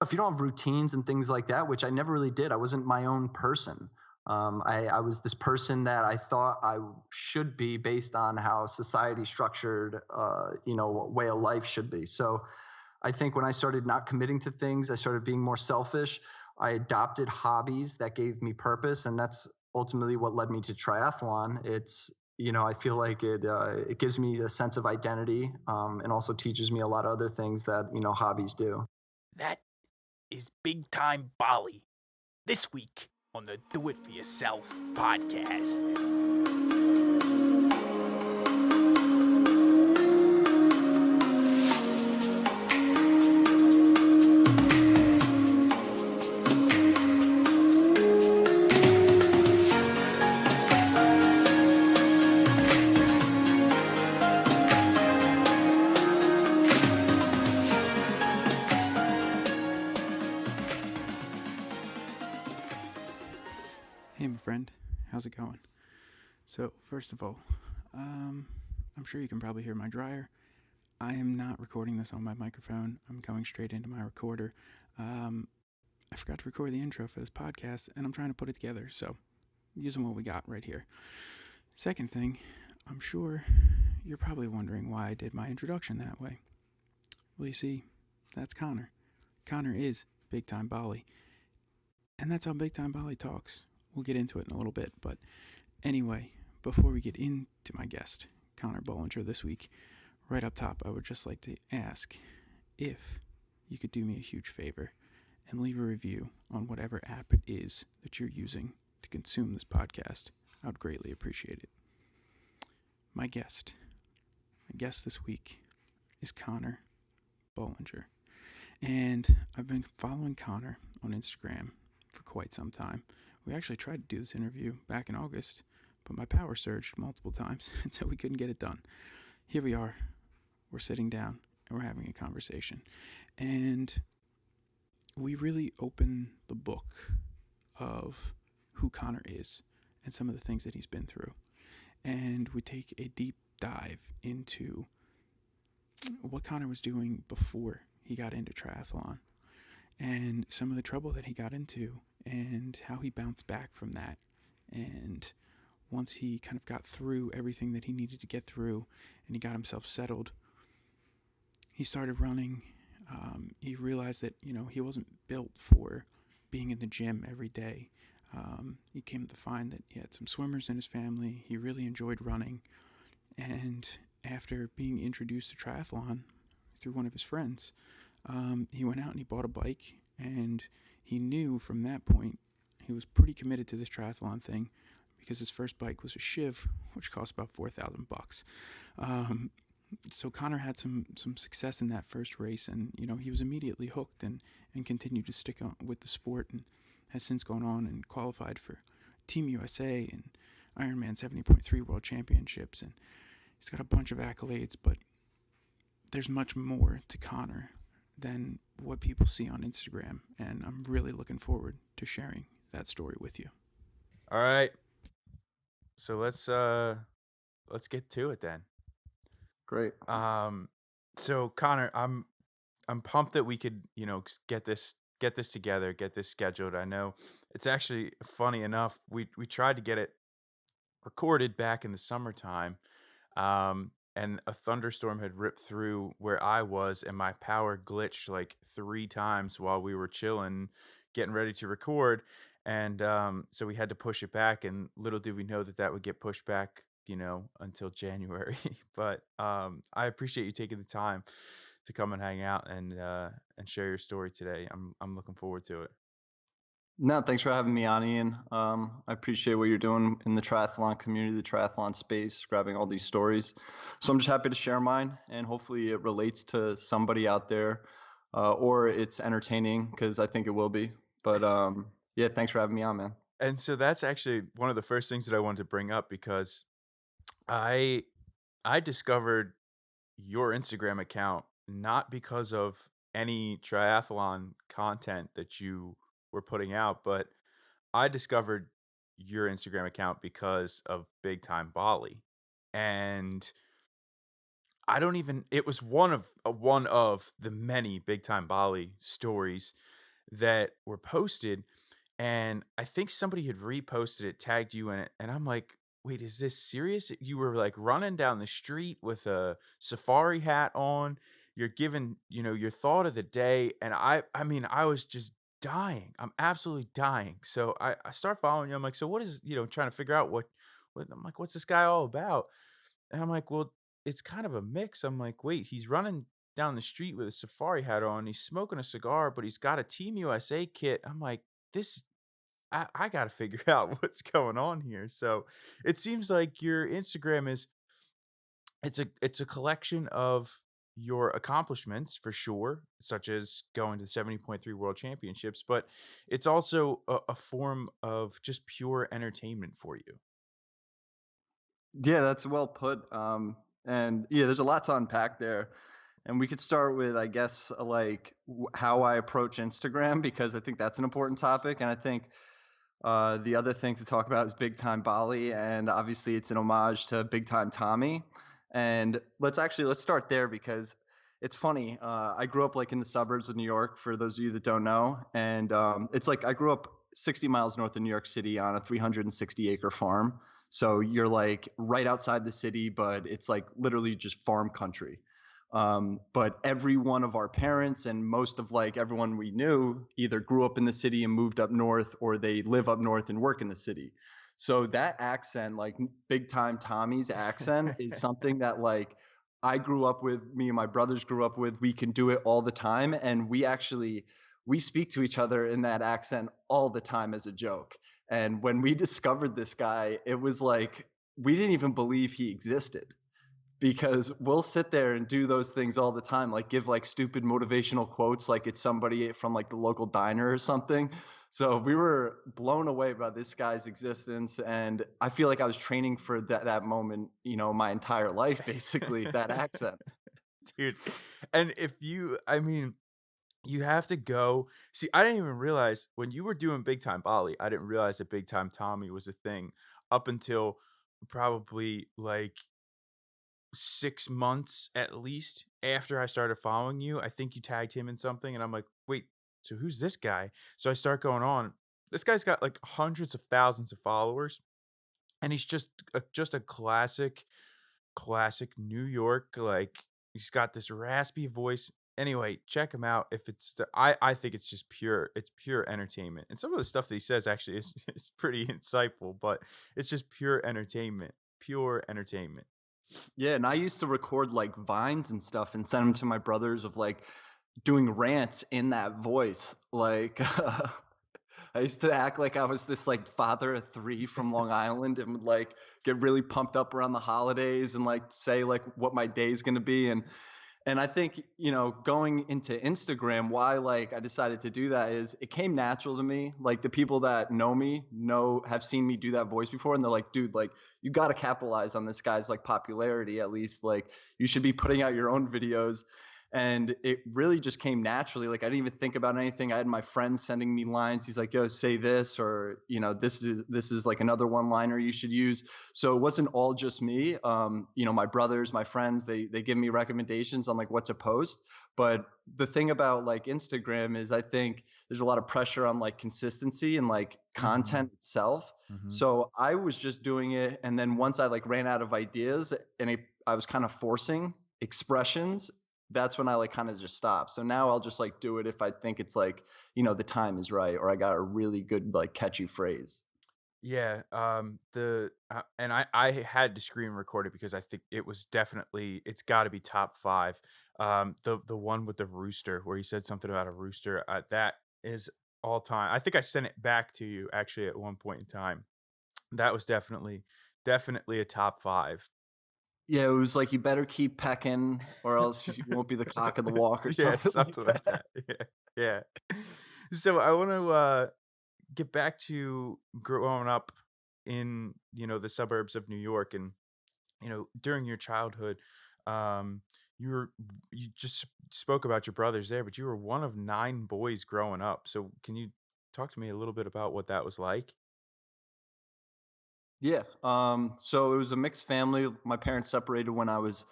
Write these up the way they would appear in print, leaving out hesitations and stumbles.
if you don't have routines and things like that, which I never really did, I wasn't my own person. I was this person that I thought I should be based on how society structured, way of life should be. So I think when I started not committing to things, I started being more selfish. I adopted hobbies that gave me purpose, and that's ultimately what led me to triathlon. I feel like it gives me a sense of identity, and also teaches me a lot of other things that hobbies do. That is Big Time Bali. This week on the Do It For Yourself podcast. Hey, my friend, how's it going? So, first of all, I'm sure you can probably hear my dryer. I am not recording this on my microphone. I'm going straight into my recorder. I forgot to record the intro for this podcast, and I'm trying to put it together, so using what we got right here. Second thing, I'm sure you're probably wondering why I did my introduction that way. Well, you see, that's Conor. Conor is Big Time Bali, and that's how Big Time Bali talks. We'll get into it in a little bit, but anyway, before we get into my guest, Conor Bollinger, this week, right up top, I would just like to ask if you could do me a huge favor and leave a review on whatever app it is that you're using to consume this podcast. I would greatly appreciate it. My guest this week is Conor Bollinger, and I've been following Conor on Instagram for quite some time. We actually tried to do this interview back in August, but my power surged multiple times, and so we couldn't get it done. Here we are. We're sitting down, and we're having a conversation. And we really open the book of who Conor is and some of the things that he's been through. And we take a deep dive into what Conor was doing before he got into triathlon and some of the trouble that he got into and how he bounced back from that. And once he kind of got through everything that he needed to get through and he got himself settled, he started running. He realized that, he wasn't built for being in the gym every day. He came to find that he had some swimmers in his family. He really enjoyed running. And after being introduced to triathlon through one of his friends, he went out and he bought a bike, and he knew from that point he was pretty committed to this triathlon thing because his first bike was a Shiv, which cost about $4,000. So Conor had some success in that first race, and he was immediately hooked and continued to stick on with the sport, and has since gone on and qualified for Team USA and Ironman 70.3 World Championships, and he's got a bunch of accolades, but there's much more to Conor than what people see on Instagram, and I'm really looking forward to sharing that story with you. All right. So let's get to it then. Great. So Connor, I'm pumped that we could, get this together, get this scheduled. I know it's actually funny enough. We tried to get it recorded back in the summertime. And a thunderstorm had ripped through where I was, and my power glitched like 3 times while we were chilling, getting ready to record. And so we had to push it back, and little did we know that that would get pushed back, until January. But I appreciate you taking the time to come and hang out and share your story today. I'm looking forward to it. No, thanks for having me on, Ian. I appreciate what you're doing in the triathlon community, the triathlon space, grabbing all these stories. So I'm just happy to share mine, and hopefully it relates to somebody out there, or it's entertaining, because I think it will be. But yeah, thanks for having me on, man. And so that's actually one of the first things that I wanted to bring up, because I discovered your Instagram account not because of any triathlon content that you were putting out, but I discovered your Instagram account because of Big Time Bali. And I don't even it was one of the many big time Bali stories that were posted, and I think somebody had reposted it, tagged you in it, and I'm like, "Wait, is this serious? You were, like, running down the street with a safari hat on, you're giving, your thought of the day," and I mean, I was just dying. I'm absolutely dying. So I start following you, I'm like, "So what is," trying to figure out what I'm like, "What's this guy all about?" And I'm like, "Well, it's kind of a mix." I'm like, "Wait, he's running down the street with a safari hat on, he's smoking a cigar, but he's got a Team USA kit." I'm like, "This I gotta figure out what's going on here." So it seems like your Instagram is it's a collection of your accomplishments for sure, such as going to the 70.3 World Championships, but it's also a form of just pure entertainment for you. Yeah, that's well put. And yeah, there's a lot to unpack there. And we could start with, I guess, like how I approach Instagram, because I think that's an important topic. And I think the other thing to talk about is Big Time Bali, and obviously it's an homage to Big Time Tommy. And let's start there, because it's funny. I grew up like in the suburbs of New York, for those of you that don't know, and it's like I grew up 60 miles north of New York City on a 360-acre farm. So you're like right outside the city, but it's like literally just farm country. But every one of our parents and most of like everyone we knew either grew up in the city and moved up north, or they live up north and work in the city. So that accent, like Big Time Tommy's accent, is something that like I grew up with, me and my brothers grew up with. We can do it all the time. And we speak to each other in that accent all the time as a joke. And when we discovered this guy, it was like we didn't even believe he existed, because we'll sit there and do those things all the time, like give like stupid motivational quotes like it's somebody from like the local diner or something. So we were blown away by this guy's existence, and I feel like I was training for that moment, my entire life, basically, that accent. Dude, and if you I mean, you have to go see, I didn't even realize when you were doing Big Time Bali, I didn't realize that Big Time Tommy was a thing up until probably, like, 6 months at least after I started following you. I think you tagged him in something, and I'm like, "Wait, so who's this guy?" So I start going on. This guy's got, like, hundreds of thousands of followers, and he's just a classic New York, like, he's got this raspy voice. Anyway, check him out if it's the I think it's just pure entertainment, and some of the stuff that he says actually is is pretty insightful, but it's just pure entertainment. Yeah, and I used to record like vines and stuff and send them to my brothers of like doing rants in that voice. Like I used to act like I was this like father of three from Long Island, and would like get really pumped up around the holidays and like say like what my day's gonna be. And I think, going into Instagram, why like I decided to do that is it came natural to me. Like the people that know me have seen me do that voice before, and they're like, dude, like you got to capitalize on this guy's like popularity at least. Like you should be putting out your own videos. And it really just came naturally. Like I didn't even think about anything. I had my friend sending me lines. He's like, yo, say this, or this is like another one liner you should use. So it wasn't all just me. My brothers, my friends, they give me recommendations on like what to post. But the thing about like Instagram is I think there's a lot of pressure on like consistency and like Mhm, content itself. mhm. So I was just doing it, and then once I like ran out of ideas, and I was kind of forcing expressions, that's when I like kind of just stopped. So now I'll just like do it if I think it's like, the time is right, or I got a really good like catchy phrase. Yeah, and I had to screen record it because I think it was definitely it's gotta be top 5. The one with the rooster where he said something about a rooster, that is all time. I think I sent it back to you actually at one point in time. That was definitely a top 5. Yeah, it was like you better keep pecking, or else you won't be the cock of the walk, or Yeah, something like something like that. that. Yeah, yeah. So I wanna, get back to growing up in, the suburbs of New York and during your childhood, um, you just spoke about your brothers there, but you were one of 9 boys growing up. So can you talk to me a little bit about what that was like? Yeah. So it was a mixed family. My parents separated when I was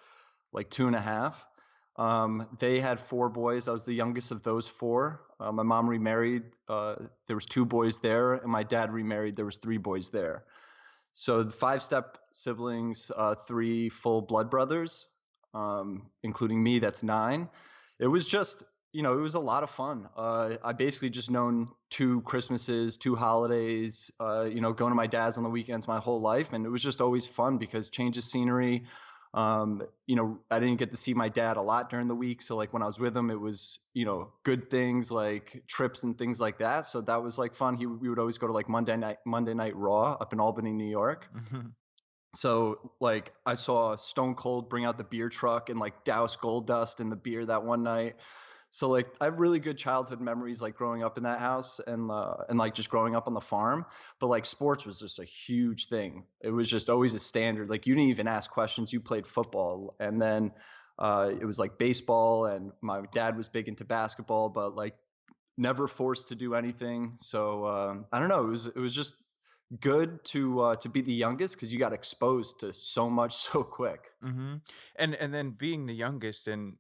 like 2.5. They had 4 boys. I was the youngest of those 4. My mom remarried. There was 2 boys there, and my dad remarried. There was 3 boys there. So the 5 step siblings, 3 full blood brothers, including me. That's 9. It was just, it was a lot of fun. I basically just known 2 Christmases, 2 holidays, going to my dad's on the weekends my whole life. And it was just always fun because change of scenery. I didn't get to see my dad a lot during the week. So like when I was with him, it was, good things like trips and things like that. So that was like fun. We would always go to like Monday Night Raw up in Albany, New York. Mhm. So like I saw Stone Cold bring out the beer truck and like douse Gold Dust in the beer that one night. So like I have really good childhood memories like growing up in that house and like just growing up on the farm. But like sports was just a huge thing. It was just always a standard. Like you didn't even ask questions. You played football, and then it was like baseball. And my dad was big into basketball, but like never forced to do anything. So I don't know. It was just good to be the youngest because you got exposed to so much so quick. Mhm. And then being the youngest and,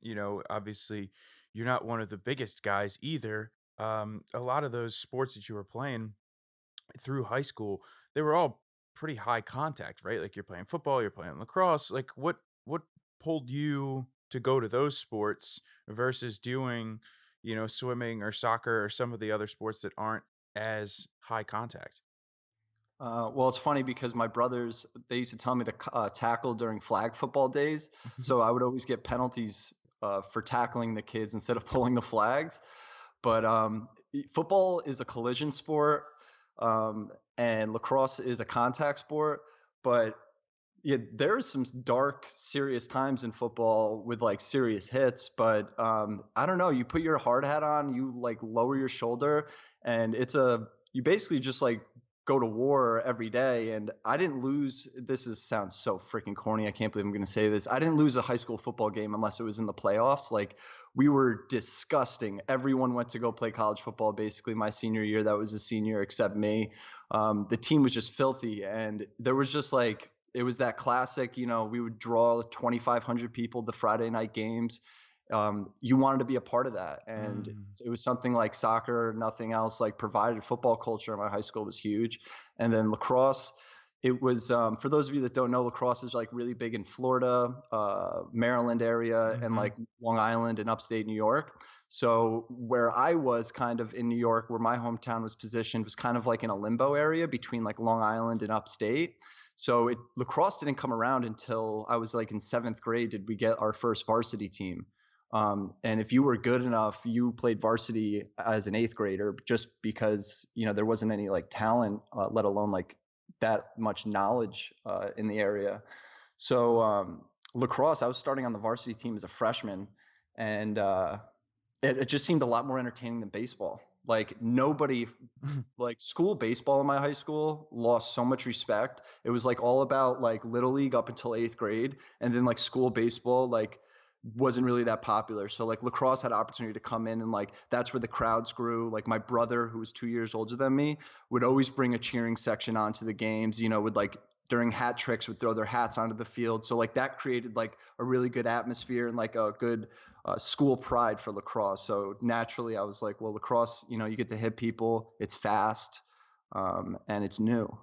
obviously you're not one of the biggest guys either. A lot of those sports that you were playing through high school, they were all pretty high contact, right? Like you're playing football, you're playing lacrosse. Like what pulled you to go to those sports versus doing, swimming or soccer or some of the other sports that aren't as high contact? Well, it's funny because my brothers, they used to tell me to tackle during flag football days. So I would always get penalties for tackling the kids instead of pulling the flags. But football is a collision sport, and lacrosse is a contact sport. But yeah, there's some dark, serious times in football with like serious hits, but I don't know. You put your hard hat on, you like lower your shoulder, and you basically just like go to war every day. And I didn't lose. Sounds so freaking corny. I can't believe I'm going to say this. I didn't lose a high school football game unless it was in the playoffs. Like we were disgusting. Everyone went to go play college football basically my senior year. That was a senior except me. The team was just filthy, and there was just like it was that classic, we would draw 2,500 people to Friday night games. You wanted to be a part of that. And Mm. it was something like soccer, nothing else like provided. Football culture in my high school was huge. And then lacrosse, it was, for those of you that don't know, lacrosse is like really big in Florida, Maryland area, and Mhm. like Long Island and upstate New York. So where I was kind of in New York, where my hometown was positioned, was kind of like in a limbo area between like Long Island and upstate. So lacrosse didn't come around until I was like in 7th grade. Did we get our first varsity team? And if you were good enough, you played varsity as an 8th grader, just because there wasn't any like talent, let alone like that much knowledge in the area. So lacrosse, I was starting on the varsity team as a freshman, and it just seemed a lot more entertaining than baseball. Like nobody, like school baseball in my high school lost so much respect. It was like all about like little league up until 8th grade, and then like school baseball like wasn't really that popular. So like lacrosse had opportunity to come in, and like that's where the crowds grew. Like my brother, who was 2 years older than me, would always bring a cheering section onto the games. Would like during hat tricks would throw their hats onto the field. So like that created like a really good atmosphere and like a good school pride for lacrosse. So naturally, I was like, well, lacrosse, you get to hit people. It's fast, and it's new.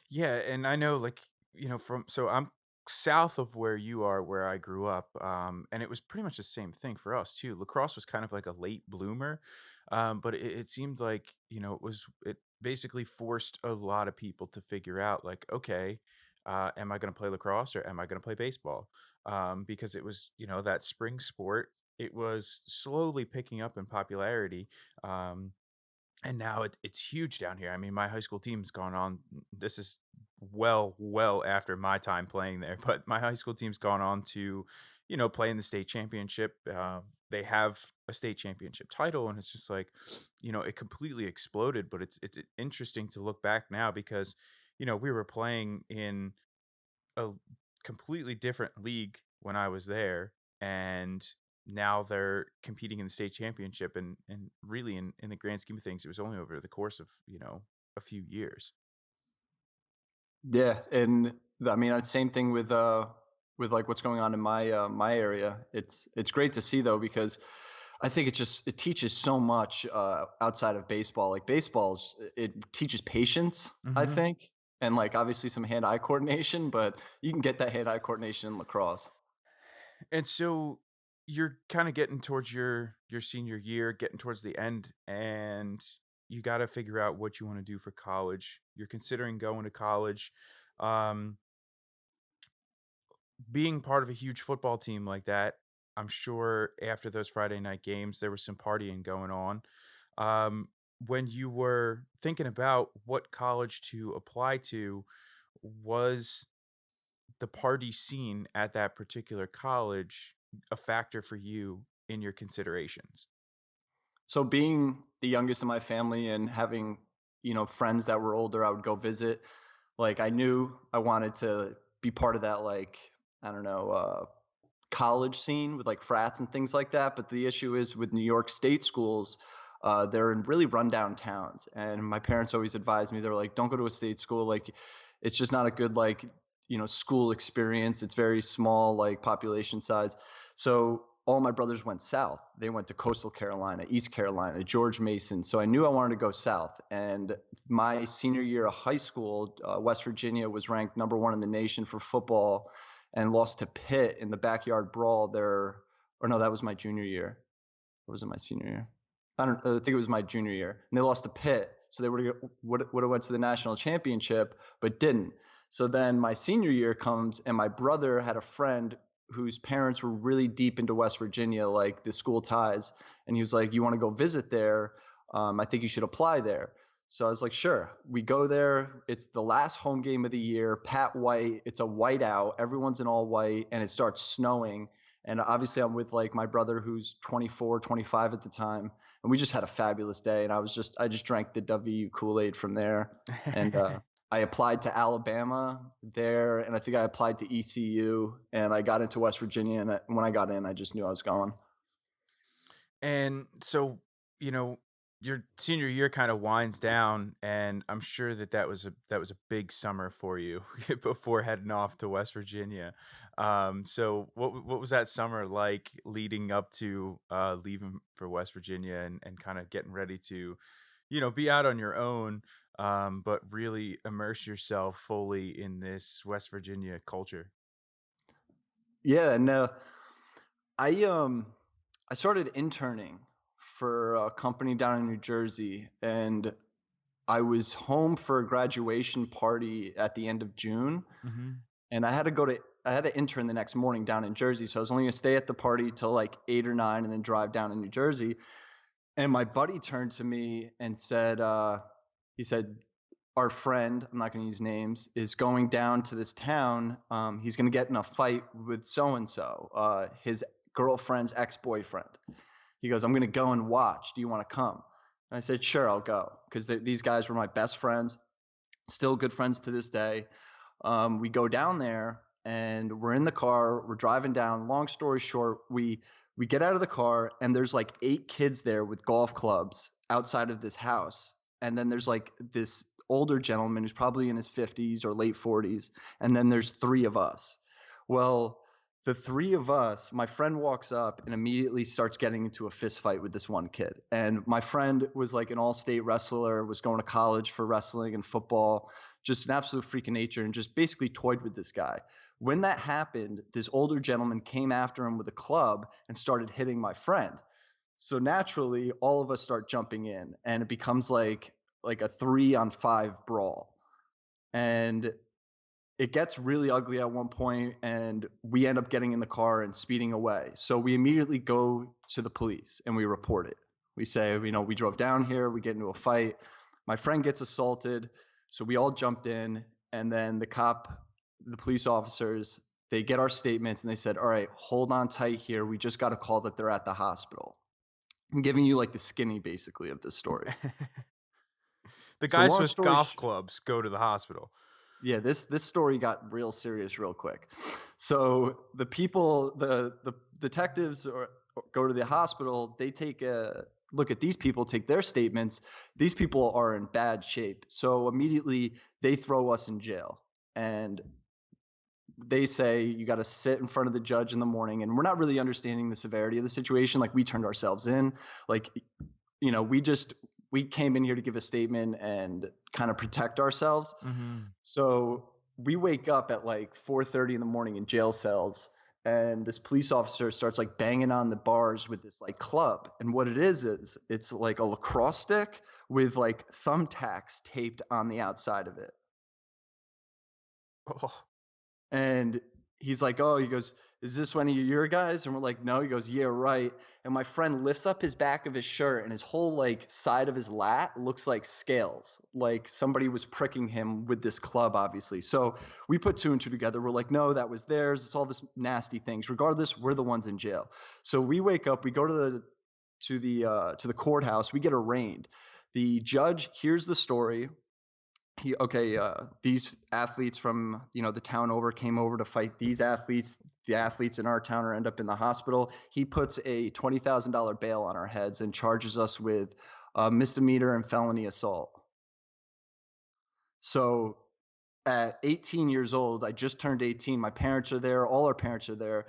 Yeah, and I know, like, from so I'm south of where you are, where I grew up, and it was pretty much the same thing for us too. Lacrosse was kind of like a late bloomer, but it seemed like, it basically forced a lot of people to figure out, like, okay, am I going to play lacrosse or am I going to play baseball? Because it was, that spring sport. It was slowly picking up in popularity. And now it's huge down here. I mean, my high school team's gone on. This is well after my time playing there, but my high school team's gone on to, play in the state championship. They have a state championship title, and it's just like, it completely exploded. But it's interesting to look back now because, we were playing in a completely different league when I was there, and now they're competing in the state championship, and really in the grand scheme of things, it was only over the course of, a few years. Yeah, and I mean, same thing with with like what's going on in my area. It's great to see though, because I think it teaches so much outside of baseball. Like it teaches patience, I Hmm. think, and like obviously some hand-eye coordination, but you can get that hand-eye coordination in lacrosse. And so you're kind of getting towards your senior year, getting towards the end, and you got to figure out what you want to do for college. You're considering going to college. Um, Being part of a huge football team like that, I'm sure after those Friday night games, there was some partying going on. Um, when you were thinking about what college to apply to, was the party scene at that particular college a factor for you in your considerations? So being the youngest in my family and having, friends that were older, I would go visit. Like I knew I wanted to be part of that, like, I don't know, college scene with like frats and things like that. But the issue is with New York State schools, they're in really rundown towns. And my parents always advised me, they were like, don't go to a state school. Like, it's just not a good, like, school experience. It's very small, like population size. So all my brothers went south. They went to Coastal Carolina, East Carolina, George Mason. So I knew I wanted to go south. And my senior year of high school, West Virginia was ranked #1 in the nation for football and lost to Pitt in the backyard brawl there. Or no, that was my junior year. Or was it my senior year? I think it was my junior year, and they lost to Pitt, so they would have went to the national championship, but didn't. So then my senior year comes, and my brother had a friend whose parents were really deep into West Virginia, like the school ties, and he was like, "You want to go visit there? I think you should apply there." So I was like, "Sure." We go there. It's the last home game of the year. Pat White. It's a whiteout. Everyone's in all white, and it starts snowing. And obviously I'm with like my brother who's 24, 25 at the time. And we just had a fabulous day. And I just drank the WU Kool-Aid from there. And I applied to Alabama there. And I think I applied to ECU and I got into West Virginia. And when I got in, I just knew I was going. And so, you know, your senior year kind of winds down, and I'm sure that that was a big summer for you before heading off to West Virginia. So what was that summer like leading up to leaving for West Virginia and kind of getting ready to, be out on your own, but really immerse yourself fully in this West Virginia culture? Yeah. And I, um, I started interning for a company down in New Jersey, and I was home for a graduation party at the end of June, Hmm. and I had to intern the next morning down in Jersey. So I was only gonna stay at the party till like 8 or 9 and then drive down to New Jersey. And my buddy turned to me and said, he said, our friend, I'm not gonna use names, is going down to this town. He's gonna get in a fight with so and so, his girlfriend's ex-boyfriend. He goes, I'm gonna go and watch. Do you want to come? And I said, sure, I'll go. Because these guys were my best friends, still good friends to this day. We go down there and we're in the car. We're driving down. Long story short, we get out of the car and there's like 8 kids there with golf clubs outside of this house. And then there's like this older gentleman who's probably in his 50s or late 40s. And then there's 3 of us. Well, the 3 of us, my friend walks up and immediately starts getting into a fist fight with this one kid. And my friend was like an all-state wrestler, was going to college for wrestling and football, just an absolute freak of nature, and just basically toyed with this guy. When that happened, this older gentleman came after him with a club and started hitting my friend. So naturally, all of us start jumping in, and it becomes like a 3-on-5 brawl. And it gets really ugly at one point, and we end up getting in the car and speeding away. So we immediately go to the police and we report it. We say, we drove down here, we get into a fight. My friend gets assaulted. So we all jumped in, and then the police officers, they get our statements and they said, all right, hold on tight here. We just got a call that they're at the hospital. I'm giving you like the skinny basically of this story. The So guys long with story golf clubs go to the hospital. Yeah, this story got real serious real quick. So the people, the detectives go to the hospital. They take a look at these people, take their statements. These people are in bad shape. So immediately they throw us in jail. And they say you got to sit in front of the judge in the morning, and we're not really understanding the severity of the situation. Like, we turned ourselves in, like, we came in here to give a statement and kind of protect ourselves. So we wake up at like 4:30 in the morning in jail cells, and this police officer starts like banging on the bars with this like club. And what it is it's like a lacrosse stick with like thumbtacks taped on the outside of it. Oh, And he's like, oh, he goes, is this one of your guys? And we're like, no. He goes, yeah, right. And my friend lifts up his back of his shirt, and his whole like side of his lat looks like scales, like somebody was pricking him with this club, obviously. So we put two and two together. We're like, no, that was theirs. It's all this nasty things. Regardless, we're the ones in jail. So we wake up, we go to the courthouse, we get arraigned. The judge hears the story. These athletes from the town over came over to fight these athletes. The athletes in our town end up in the hospital. He puts a $20,000 bail on our heads and charges us with misdemeanor and felony assault. So at 18 years old, I just turned 18. My parents are there. All our parents are there.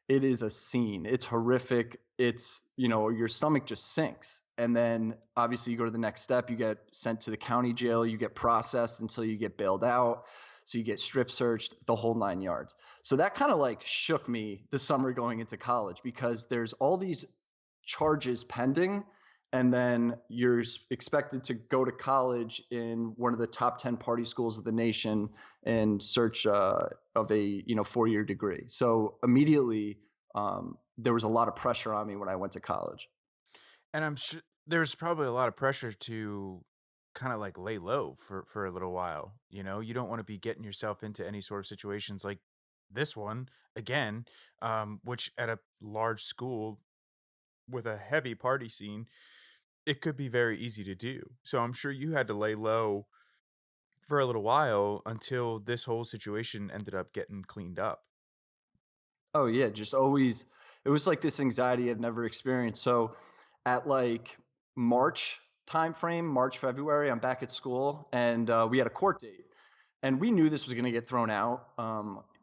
It is a scene. It's horrific. It's, your stomach just sinks. And then obviously you go to the next step. You get sent to the county jail. You get processed until you get bailed out. So you get strip searched, the whole 9 yards. So that kind of like shook me the summer going into college, because there's all these charges pending. And then you're expected to go to college in one of the top 10 party schools of the nation in search of a 4-year degree. So immediately there was a lot of pressure on me when I went to college. and I'm sure there's probably a lot of pressure to kind of like lay low for a little while. You don't want to be getting yourself into any sort of situations like this one again, which at a large school with a heavy party scene, it could be very easy to do. So I'm sure you had to lay low for a little while until this whole situation ended up getting cleaned up. Oh yeah, just always. It was like this anxiety I've never experienced. So at like March timeframe, March, February, I'm back at school, and we had a court date. And we knew this was going to get thrown out.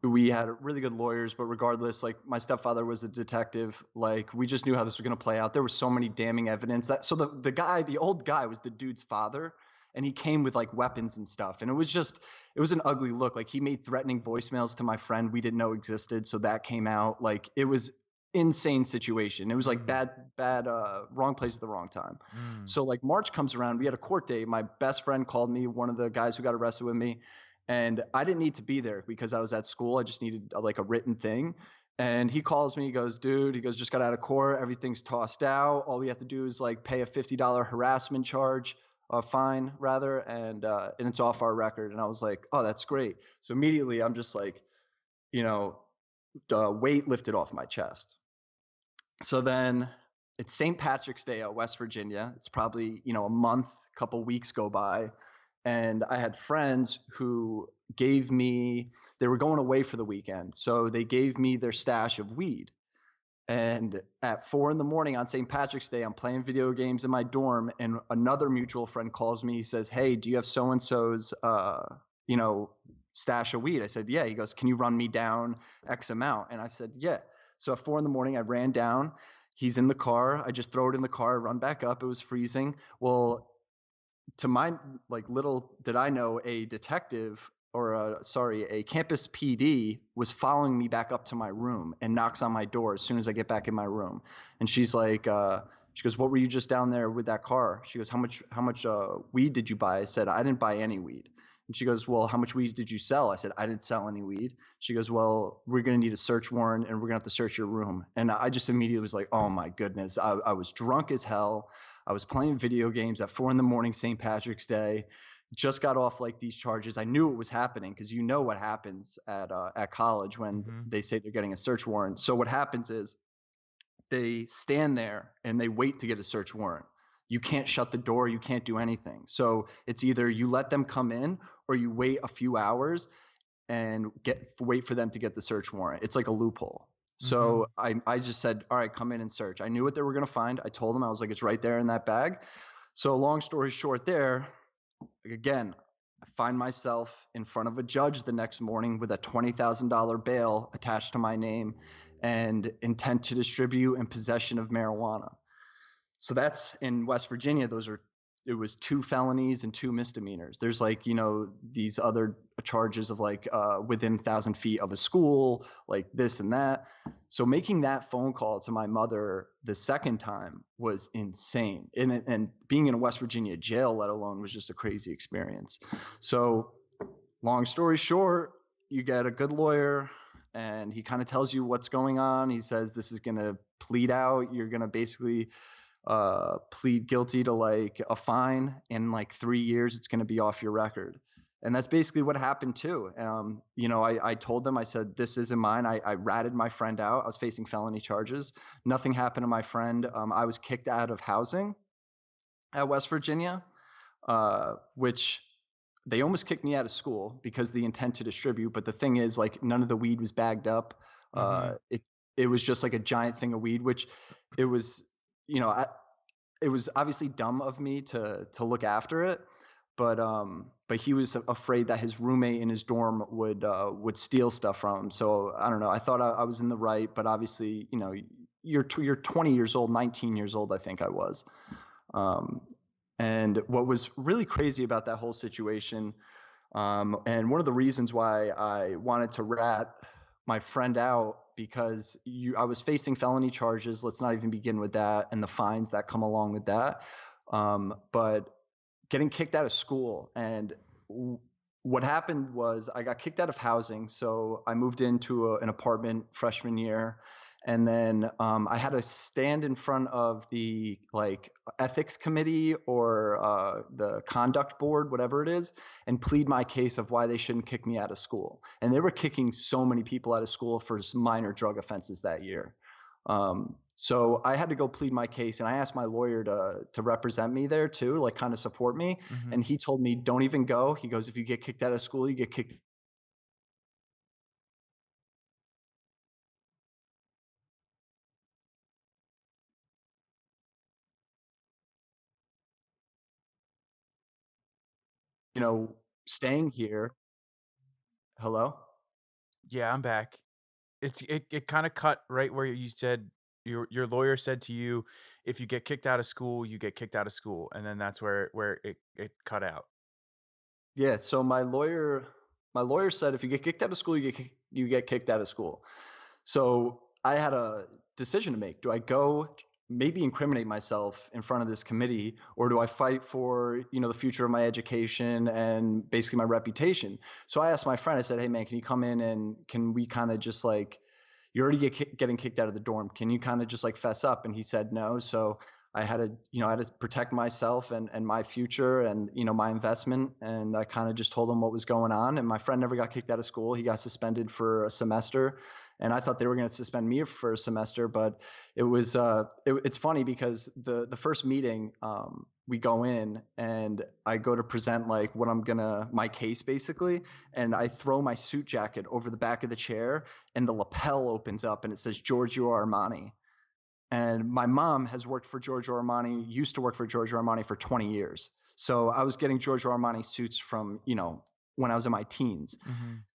We had really good lawyers, but regardless, like, my stepfather was a detective. Like, we just knew how this was going to play out. There was so many damning evidence that, so the old guy was the dude's father, and he came with like weapons and stuff. And it was an ugly look. Like, he made threatening voicemails to my friend we didn't know existed. So that came out. Like, it was insane situation. It was like bad, wrong place at the wrong time. So like March comes around, we had a court date. My best friend called me, one of the guys who got arrested with me, and I didn't need to be there because I was at school. I just needed like a written thing. And he calls me, he goes, dude, he goes, just got out of court. Everything's tossed out. All we have to do is like pay a $50 harassment charge, fine rather. And it's off our record. And I was like, oh, that's great. So immediately I'm just like, weight lifted off my chest. So then it's St. Patrick's Day at West Virginia. It's probably, a month, couple weeks go by. And I had friends who they were going away for the weekend. So they gave me their stash of weed. And at 4 a.m. on St. Patrick's Day, I'm playing video games in my dorm, and another mutual friend calls me. He says, hey, do you have so-and-so's, stash of weed? I said, yeah. He goes, can you run me down X amount? And I said, yeah. So at 4 a.m, I ran down. He's in the car. I just throw it in the car, run back up. It was freezing. Well, to my, like, little did I know, a detective a campus PD was following me back up to my room and knocks on my door as soon as I get back in my room. And she's like, she goes, what were you just down there with that car? She goes, how much weed did you buy? I said, I didn't buy any weed. And she goes, well, how much weed did you sell? I said, I didn't sell any weed. She goes, well, we're going to need a search warrant, and we're going to have to search your room. And I just immediately was like, oh my goodness. I was drunk as hell. I was playing video games at 4 a.m, St. Patrick's Day. Just got off like these charges. I knew it was happening because you know what happens at college when they say they're getting a search warrant. So what happens is they stand there and they wait to get a search warrant. You can't shut the door. You can't do anything. So it's either you let them come in or you wait a few hours and wait for them to get the search warrant. It's like a loophole. So I just said, all right, come in and search. I knew what they were going to find. I told them, I was like, it's right there in that bag. So long story short there, again, I find myself in front of a judge the next morning with a $20,000 bail attached to my name and intent to distribute and possession of marijuana. So that's in West Virginia. It was 2 felonies and 2 misdemeanors. There's like, these other charges of like within 1,000 feet of a school, like this and that. So making that phone call to my mother the second time was insane. And being in a West Virginia jail, let alone, was just a crazy experience. So long story short, you get a good lawyer and he kind of tells you what's going on. He says, this is going to plead out. You're going to basically plead guilty to like a fine. In like 3 years, it's going to be off your record. And that's basically what happened too. I told them, I said, this isn't mine. I ratted my friend out. I was facing felony charges. Nothing happened to my friend. I was kicked out of housing at West Virginia, which they almost kicked me out of school because the intent to distribute. But the thing is, like, none of the weed was bagged up. It was just like a giant thing of weed, which it was, it was obviously dumb of me to look after it, but he was afraid that his roommate in his dorm would steal stuff from him. So I don't know. I thought I was in the right, but obviously, you're 20 years old, 19 years old, I think I was. And what was really crazy about that whole situation, and one of the reasons why I wanted to rat my friend out, because I was facing felony charges. Let's not even begin with that and the fines that come along with that. But getting kicked out of school, and what happened was I got kicked out of housing. So I moved into an apartment freshman year. And then I had to stand in front of the like ethics committee or the conduct board, whatever it is, and plead my case of why they shouldn't kick me out of school. And they were kicking so many people out of school for minor drug offenses that year. So I had to go plead my case, and I asked my lawyer to represent me there too, like kind of support me. And he told me, don't even go. He goes, if you get kicked out of school, you get kicked. Staying here. Hello? Yeah, I'm back. It kind of cut right where you said your lawyer said to you, if you get kicked out of school, you get kicked out of school, and then that's where it cut out. Yeah, so my lawyer said if you get kicked out of school, you get kicked out of school. So I had a decision to make. Do I go maybe incriminate myself in front of this committee, or do I fight for, the future of my education and basically my reputation? So I asked my friend, I said, hey man, can you come in and can we kind of just like, you're already getting kicked out of the dorm. Can you kind of just like fess up? And he said no. So I had to protect myself and my future and, my investment. And I kind of just told him what was going on. And my friend never got kicked out of school. He got suspended for a semester. And I thought they were going to suspend me for a semester, but it was, it's funny because the first meeting, we go in and I go to present like my case basically. And I throw my suit jacket over the back of the chair and the lapel opens up and it says Giorgio Armani. And my mom has worked for Giorgio Armani, used to work for Giorgio Armani for 20 years. So I was getting Giorgio Armani suits from, when I was in my teens.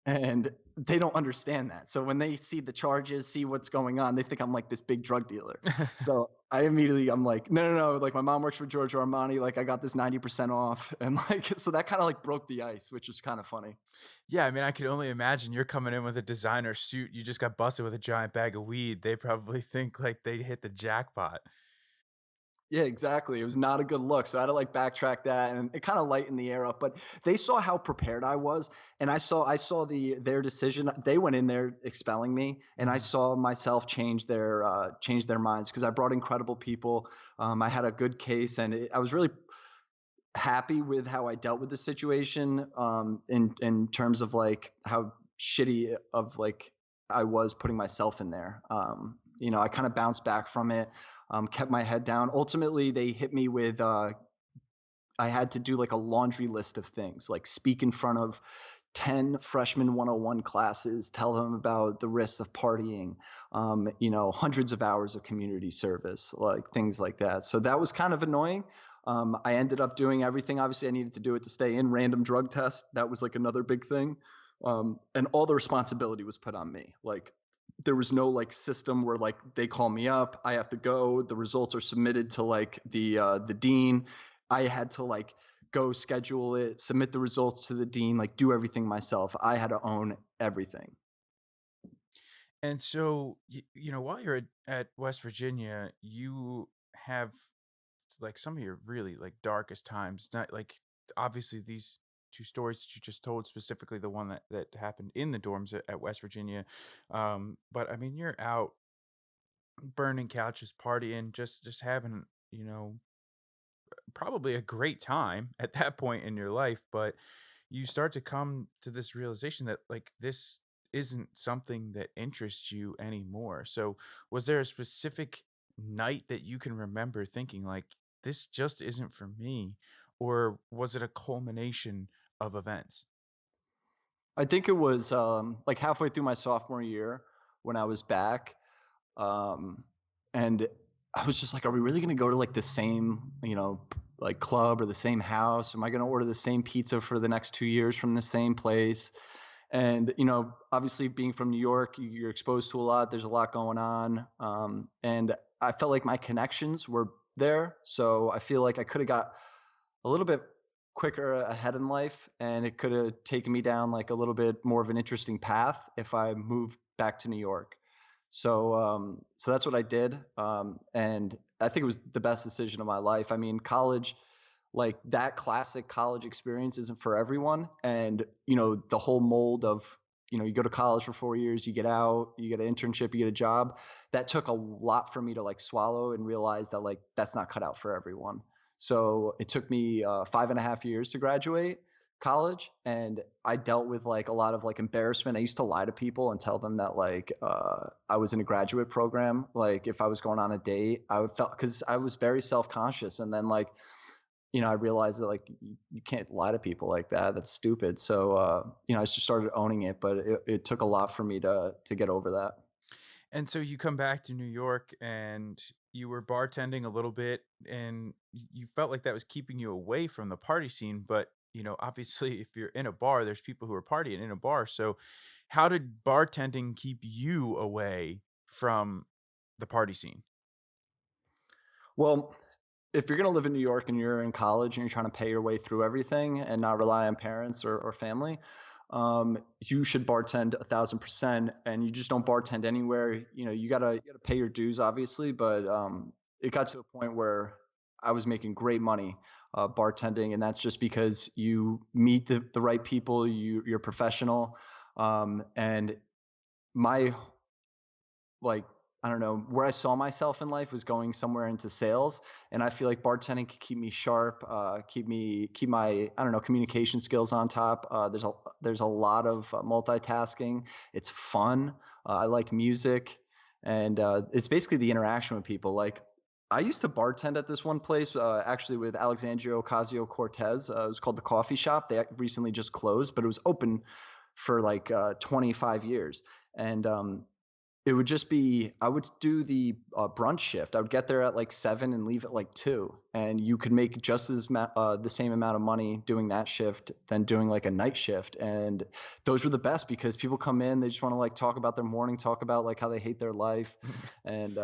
And they don't understand that. So when they see the charges, see what's going on, they think I'm like this big drug dealer. So I'm like, no. Like my mom works for Giorgio Armani. Like I got this 90% off. And like, so that kind of like broke the ice, which was kind of funny. Yeah, I mean, I could only imagine you're coming in with a designer suit. You just got busted with a giant bag of weed. They probably think like they hit the jackpot. Yeah, exactly. It was not a good look. So I had to like backtrack that and it kind of lightened the air up. But they saw how prepared I was. And I saw their decision. They went in there expelling me. And I saw myself change their minds because I brought incredible people. I had a good case and I was really happy with how I dealt with the situation in terms of like how shitty of like I was putting myself in there. I kind of bounced back from it. Kept my head down. Ultimately, they hit me with, I had to do like a laundry list of things, like speak in front of 10 freshman 101 classes, tell them about the risks of partying, hundreds of hours of community service, like things like that. So that was kind of annoying. I ended up doing everything. Obviously, I needed to do it to stay in. Random drug tests. That was like another big thing. And all the responsibility was put on me. Like there was no like system where like they call me up, I have to go. The results are submitted to like the dean. I had to like go schedule it, submit the results to the dean, like do everything myself. I had to own everything. And so, while you're at West Virginia, you have like some of your really like darkest times. Not like obviously these two stories that you just told, specifically the one that happened in the dorms at West Virginia. But I mean, you're out burning couches, partying, just having, probably a great time at that point in your life, but you start to come to this realization that like this isn't something that interests you anymore. So, was there a specific night that you can remember thinking like this just isn't for me, or was it a culmination of events? I think it was like halfway through my sophomore year when I was back. Um, and I was just like, are we really going to go to like the same, like club or the same house? Am I going to order the same pizza for the next 2 years from the same place? And, obviously being from New York, you're exposed to a lot. There's a lot going on. And I felt like my connections were there. So I feel like I could have got a little bit quicker ahead in life, and it could have taken me down like a little bit more of an interesting path if I moved back to New York. So that's what I did, and I think it was the best decision of my life. I mean, college, like that classic college experience, isn't for everyone, and the whole mold of you go to college for 4 years, you get out, you get an internship, you get a job. That took a lot for me to like swallow and realize that like that's not cut out for everyone. So it took me 5.5 years to graduate college, and I dealt with like a lot of like embarrassment. I used to lie to people and tell them that like I was in a graduate program. Like if I was going on a date, I would felt because I was very self-conscious. And then like I realized that like you can't lie to people like that. That's stupid. So I just started owning it, but it took a lot for me to get over that. And so you come back to New York and you were bartending a little bit and you felt like that was keeping you away from the party scene. But, obviously, if you're in a bar, there's people who are partying in a bar. So, how did bartending keep you away from the party scene? Well, if you're going to live in New York and you're in college and you're trying to pay your way through everything and not rely on parents or family, you should bartend 1,000%. And you just don't bartend anywhere. You gotta pay your dues, obviously, but it got to a point where I was making great money bartending, and that's just because you meet the right people, you're professional, and my like I don't know where I saw myself in life was going somewhere into sales, and I feel like bartending can keep me sharp, keep my I don't know communication skills on top. There's a lot of multitasking. It's fun. I like music, and it's basically the interaction with people. Like I used to bartend at this one place, actually with Alexandria Ocasio Cortez. It was called the Coffee Shop. They recently just closed, but it was open for like 25 years. And it would just be I would do the brunch shift. I would get there at like 7 and leave at like 2, and you could make just the same amount of money doing that shift than doing like a night shift. And those were the best because people come in, they just want to like talk about their morning, talk about like how they hate their life, and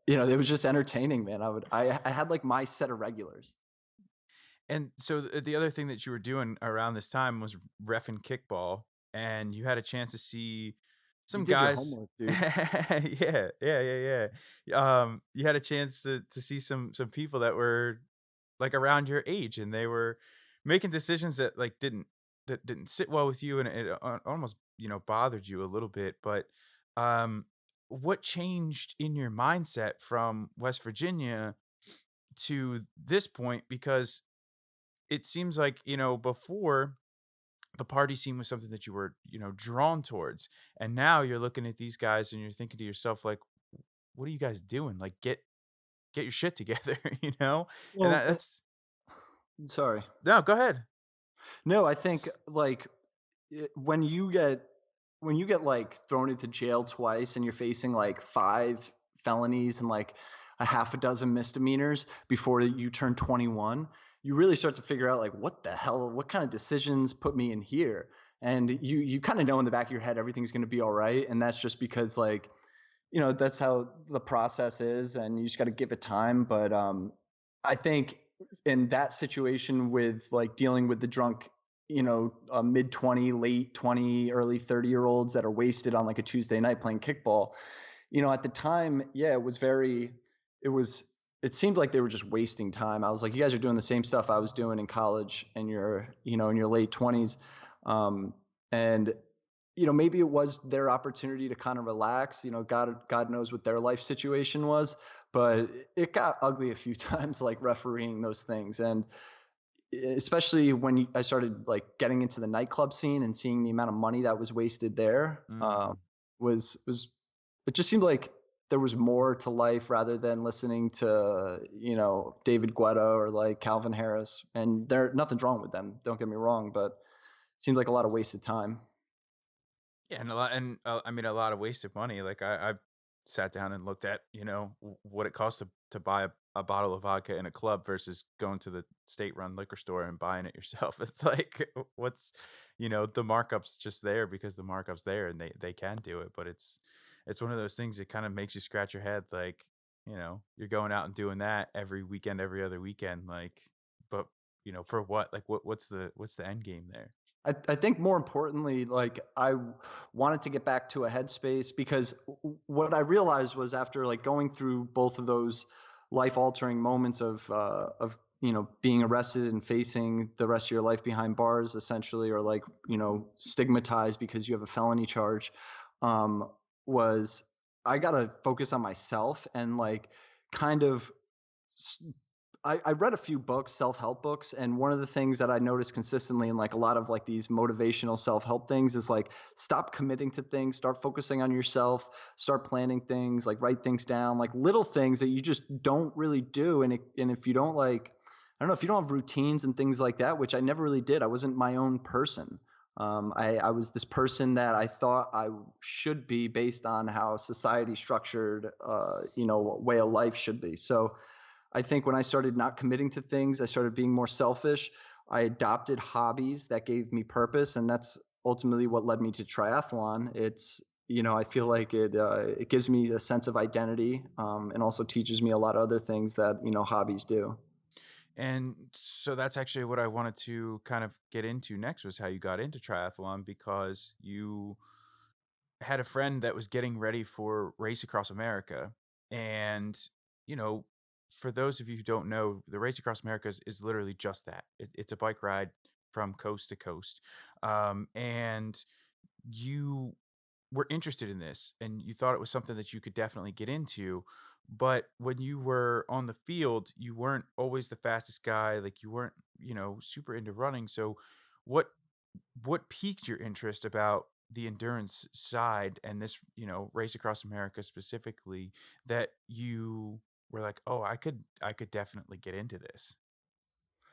it was just entertaining, man. I had like my set of regulars. And so the other thing that you were doing around this time was ref and kickball, and you had a chance to see You some did your guys. homework, dude. Yeah. You had a chance to see some people that were like around your age, and they were making decisions that like didn't sit well with you, and it almost bothered you a little bit. But um, what changed in your mindset from West Virginia to this point? Because it seems like, before the party scene was something that you were, drawn towards. And now you're looking at these guys and you're thinking to yourself, like, what are you guys doing? Like, get your shit together, you know? And Well, that's sorry. no, go ahead. No, I think like when you get like thrown into jail twice and you're facing like 5 felonies and like a half a dozen misdemeanors before you turn 21, you really start to figure out like, what the hell, what kind of decisions put me in here? And you kind of know in the back of your head everything's going to be all right, and that's just because like, that's how the process is, and you just got to give it time. But I think in that situation with like dealing with the drunk, mid 20, late 20, early 30-year-olds that are wasted on like a Tuesday night playing kickball, at the time, yeah, it was, it seemed like they were just wasting time. I was like, you guys are doing the same stuff I was doing in college, and you're, in your late 20s. And maybe it was their opportunity to kind of relax. God knows what their life situation was, but it got ugly a few times, like refereeing those things. And especially when I started like getting into the nightclub scene and seeing the amount of money that was wasted there, was it just seemed like there was more to life rather than listening to David Guetta or like Calvin Harris. And nothing's wrong with them, don't get me wrong, but it seemed like a lot of wasted time. Yeah, I mean a lot of wasted money. Like I sat down and looked at what it costs to buy a bottle of vodka in a club versus going to the state-run liquor store and buying it yourself. It's like what's the markup's just there because the markup's there and they can do it, but it's one of those things that kind of makes you scratch your head. Like you're going out and doing that every weekend, every other weekend, like, but for what? Like what's the end game there? I think more importantly, like I wanted to get back to a headspace, because what I realized was after like going through both of those life altering moments of being arrested and facing the rest of your life behind bars essentially, or like stigmatized because you have a felony charge, um, was I got to focus on myself and like kind of I read a few books, self-help books, and one of the things that I noticed consistently in like a lot of like these motivational self-help things is like, stop committing to things, start focusing on yourself, start planning things, like write things down, like little things that you just don't really do. And if you don't like, I don't know, if you don't have routines and things like that, which I never really did, I wasn't my own person. I was this person that I thought I should be based on how society structured, way of life should be. So I think when I started not committing to things, I started being more selfish. I adopted hobbies that gave me purpose, and that's ultimately what led me to triathlon. It's I feel like it gives me a sense of identity, and also teaches me a lot of other things that hobbies do. And so that's actually what I wanted to kind of get into next, was how you got into triathlon, because you had a friend that was getting ready for Race Across America. And, you know, for those of you who don't know, the Race Across America is literally just that. It's a bike ride from coast to coast. And you were interested in this and you thought it was something that you could definitely get into. But when you were on the field, you weren't always the fastest guy. Like you weren't, super into running. So what piqued your interest about the endurance side and this, Race Across America specifically, that you were like, oh, I could definitely get into this?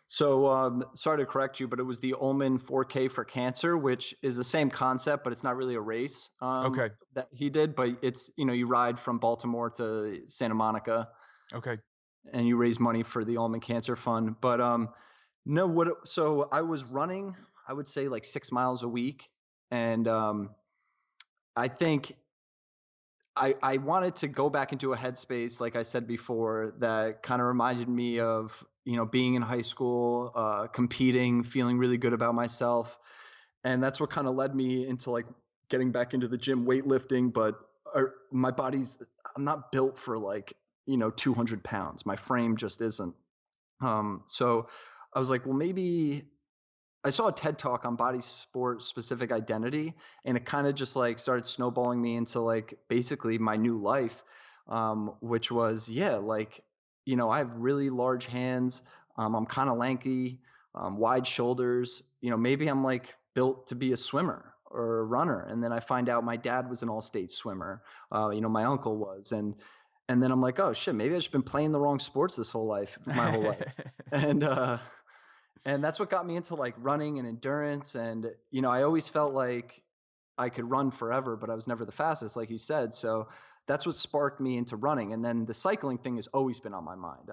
So, sorry to correct you, but it was the Ullman 4K for Cancer, which is the same concept, but it's not really a race, Okay. that he did. But it's, you ride from Baltimore to Santa Monica, Okay. and you raise money for the Ullman Cancer Fund. But no, so I was running, I would say like 6 miles a week. And I think I wanted to go back into a headspace, like I said before, that kind of reminded me of, being in high school, competing, feeling really good about myself. And that's what kind of led me into like getting back into the gym, weightlifting. But my body's, I'm not built for like, 200 pounds. My frame just isn't. So I was like, well, maybe I saw a TED talk on body sport specific identity, and it kind of just like started snowballing me into like basically my new life, which was, yeah, like, I have really large hands. I'm kind of lanky, wide shoulders. Maybe I'm like built to be a swimmer or a runner. And then I find out my dad was an all-state swimmer. My uncle was, and then I'm like, oh shit, maybe I've just been playing the wrong sports this whole life, my whole life. And that's what got me into like running and endurance. And I always felt like I could run forever, but I was never the fastest, like you said. So that's what sparked me into running. And then the cycling thing has always been on my mind.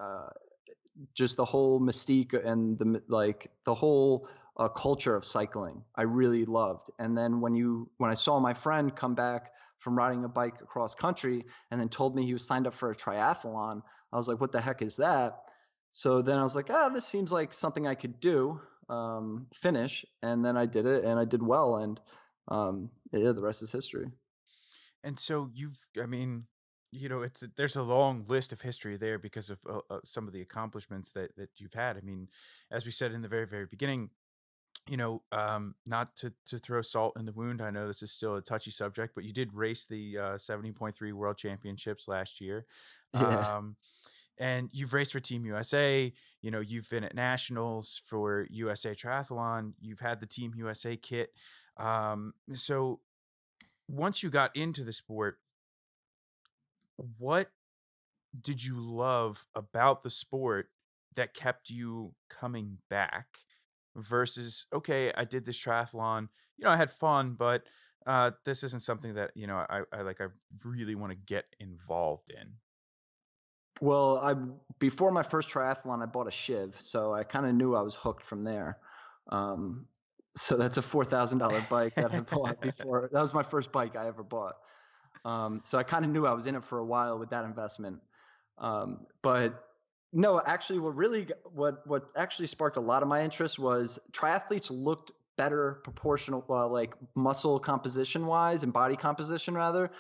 Just the whole mystique and the whole culture of cycling I really loved. And then when I saw my friend come back from riding a bike across country and then told me he was signed up for a triathlon, I was like, what the heck is that? So then I was like, this seems like something I could do, finish. And then I did it and I did well. And yeah, the rest is history. And so I mean, there's a long list of history there because of some of the accomplishments that you've had. I mean, as we said in the very, very beginning, not to throw salt in the wound. I know this is still a touchy subject, but you did race the 70.3 World Championships last year. Yeah. Um, and you've raced for Team USA. You've been at nationals for USA Triathlon. You've had the Team USA kit. So once you got into the sport, what did you love about the sport that kept you coming back versus, okay, I did this triathlon, I had fun, but this isn't something that, I really want to get involved in. Well, I before my first triathlon, I bought a Shiv, so I kind of knew I was hooked from there. Um, so that's a $4,000 bike that I bought before. That was my first bike I ever bought. So I kind of knew I was in it for a while with that investment. But no, actually, what actually sparked a lot of my interest was triathletes looked better proportional, like muscle composition wise and body composition rather,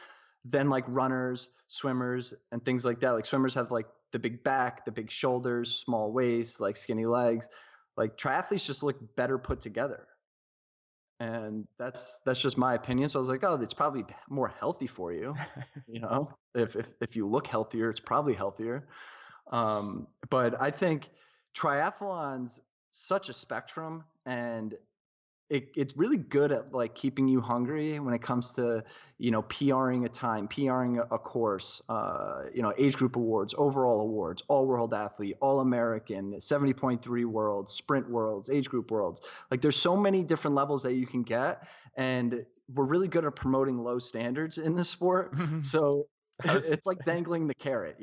than like runners, swimmers, and things like that. Like swimmers have like the big back, the big shoulders, small waist, like skinny legs. Like triathletes just look better put together. And that's just my opinion. So I was like, oh, it's probably more healthy for you. If you look healthier, it's probably healthier. But I think triathlon's such a spectrum, and it's really good at like keeping you hungry when it comes to PRing a time, PRing a course, age group awards, overall awards, all world athlete, all American, 70.3 worlds, sprint worlds, age group worlds. Like there's so many different levels that you can get, and we're really good at promoting low standards in this sport. So I was, it's like dangling the carrot,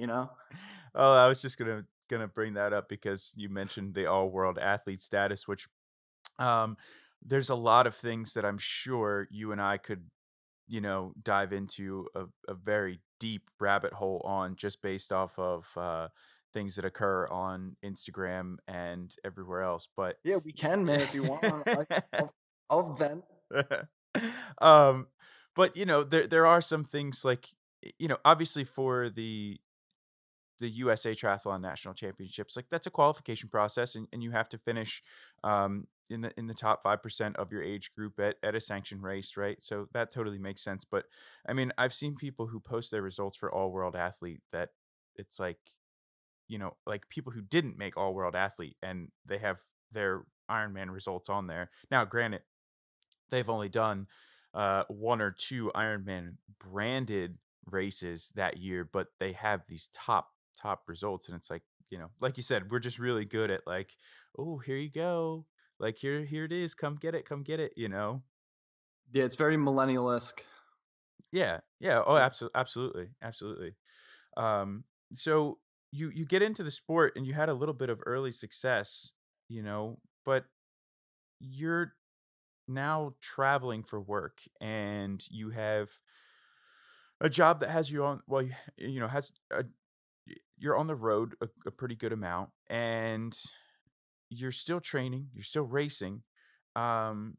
oh, I was just gonna bring that up because you mentioned the all world athlete status, which um, there's a lot of things that I'm sure you and I could dive into a very deep rabbit hole on just based off of things that occur on Instagram and everywhere else. But Yeah, we can, man, if you want. I'll vent. um, but there are some things like obviously for the USA Triathlon National Championships, like that's a qualification process, and you have to finish in the top 5% of your age group at a sanctioned race, right? So that totally makes sense. But I mean, I've seen people who post their results for all world athlete that it's like people who didn't make all world athlete and they have their Ironman results on there. Now, granted, they've only done one or two Ironman branded races that year, but they have these top results, and it's like like you said, we're just really good at like, oh, here you go, like here it is, come get it, come get it, Yeah, it's very millennial-esque. Yeah, yeah, oh, absolutely, absolutely. Um, so you get into the sport and you had a little bit of early success, but you're now traveling for work and you have a job that has you on well has you're on the road a pretty good amount and you're still training, you're still racing, um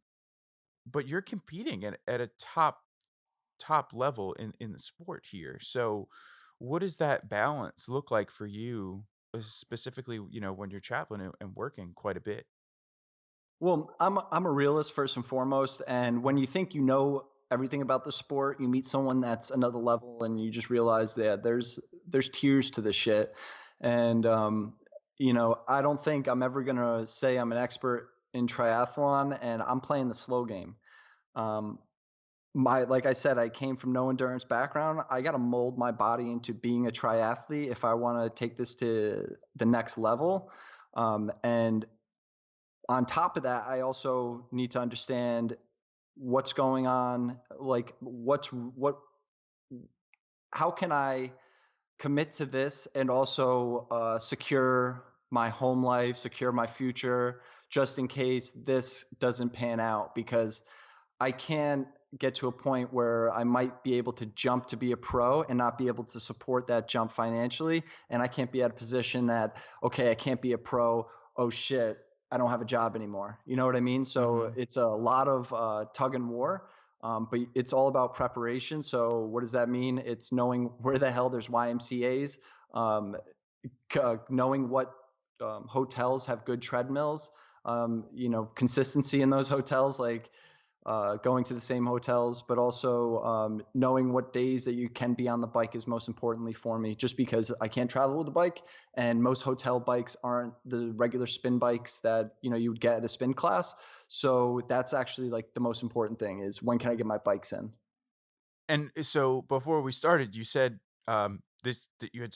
but you're competing at a top level in the sport here. So what does that balance look like for you, specifically when you're traveling and working quite a bit? Well, I'm a realist first and foremost, and when you think you know everything about the sport, you meet someone that's another level, and you just realize that there's tiers to this shit. And I don't think I'm ever gonna say I'm an expert in triathlon, and I'm playing the slow game. Um, like I said, I came from no endurance background. I got to mold my body into being a triathlete if I want to take this to the next level. And on top of that, I also need to understand what's going on, like how can I commit to this and also secure my home life, secure my future, just in case this doesn't pan out, because I can't get to a point where I might be able to jump to be a pro and not be able to support that jump financially. And I can't be at a position that, okay, I can't be a pro. Oh shit, I don't have a job anymore. You know what I mean? So Mm-hmm. it's a lot of tug and war, but it's all about preparation. So what does that mean? It's knowing where the hell there's YMCA's, um, knowing what hotels have good treadmills, consistency in those hotels, like going to the same hotels, but also knowing what days that you can be on the bike is most importantly for me, just because I can't travel with a bike, and most hotel bikes aren't the regular spin bikes that you would get at a spin class. So that's actually like the most important thing, is when can I get my bikes in. And so before we started, you said this that you